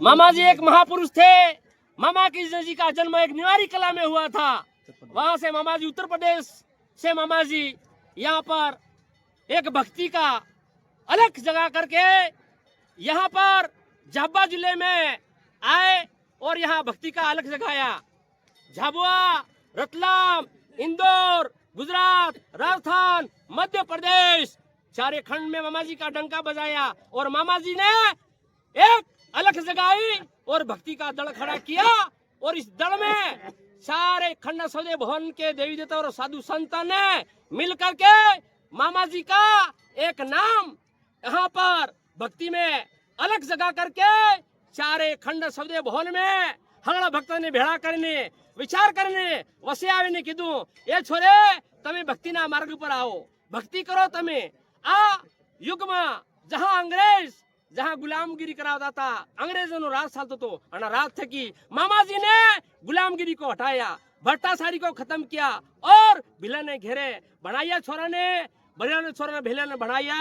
मामा जी एक महापुरुष थे। मामा की जी का जन्म एक निवारी कला में हुआ था। वहां से मामा जी उत्तर प्रदेश से मामा जी यहाँ पर एक भक्ति का अलग जगह करके यहाँ पर झाबुआ जिले में आए और यहाँ भक्ति का अलग जगाया। झाबुआ, रतलाम, इंदौर, गुजरात, राजस्थान, मध्य प्रदेश चारे खंड में मामा जी का डंका बजाया और मामा जी ने एक अलग जगाई और भक्ति का दल खड़ा किया। और इस दल में सारे खंड सौदे भवन के देवी देवता और साधु संत ने मिलकर के मामा जी का एक नाम यहाँ पर भक्ति में अलग जगह करके चारे खंड सौदे भवन में हगड़ा भक्त ने भेड़ा करने विचार करने वसे आવીને કીધું એ છોરે તમે ભક્તિના માર્ગ પર આવો, ભક્તિ કરો તમે। આ યુગમાં जहाँ गुलामगिरी करावता था, अंग्रेजों राज चालतो तो और राज थकी मामाजी ने गुलामगिरी को हटाया, भट्टाचारी को खत्म किया और भिला ने घेरे बनाया। छोरा ने भेला ने बनाया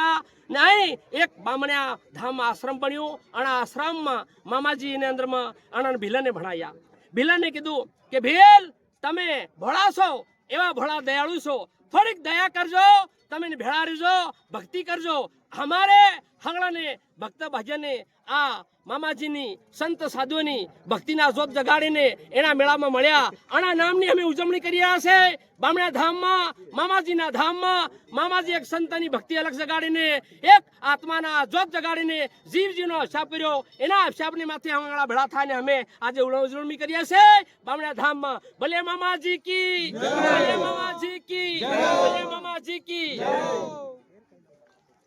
नहीं एक बामण्या धाम आश्रम बन्यो और आश्रम में मामाजी ने अंदर में अनन भिला ने बनाया। भिला ने कीधु के भेल तमे भोळा छो एवा भोळा दयाळु छो, थोड़ीक दया करजो, तमे भेड़ा रहीजो, भक्ति करजो। हमारे हगड़ा ने भक्त भजने आ मामाजीनी संत साधुनी भक्तिना जोत जगाड़ीने एना मेळामां मळ्या आना नामनी अमे उजवणी करी रह्या छे। बामण्या धाममां मामाजीना धाममां मामाजी एक संतनी भक्ति अलग जगाड़ीने एक आत्माना जोत जगाड़ीने जीवजीनो हिसाब कर्यो। एना हिसाबनी माथे हंगळा भेळा थाने अमे आज उजवणी करीए छे बामण्या धाममां। भले मामाजी की जय, भले मामाजी की जय, भले मामाजी की जय।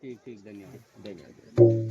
ठीक धन्यवाद।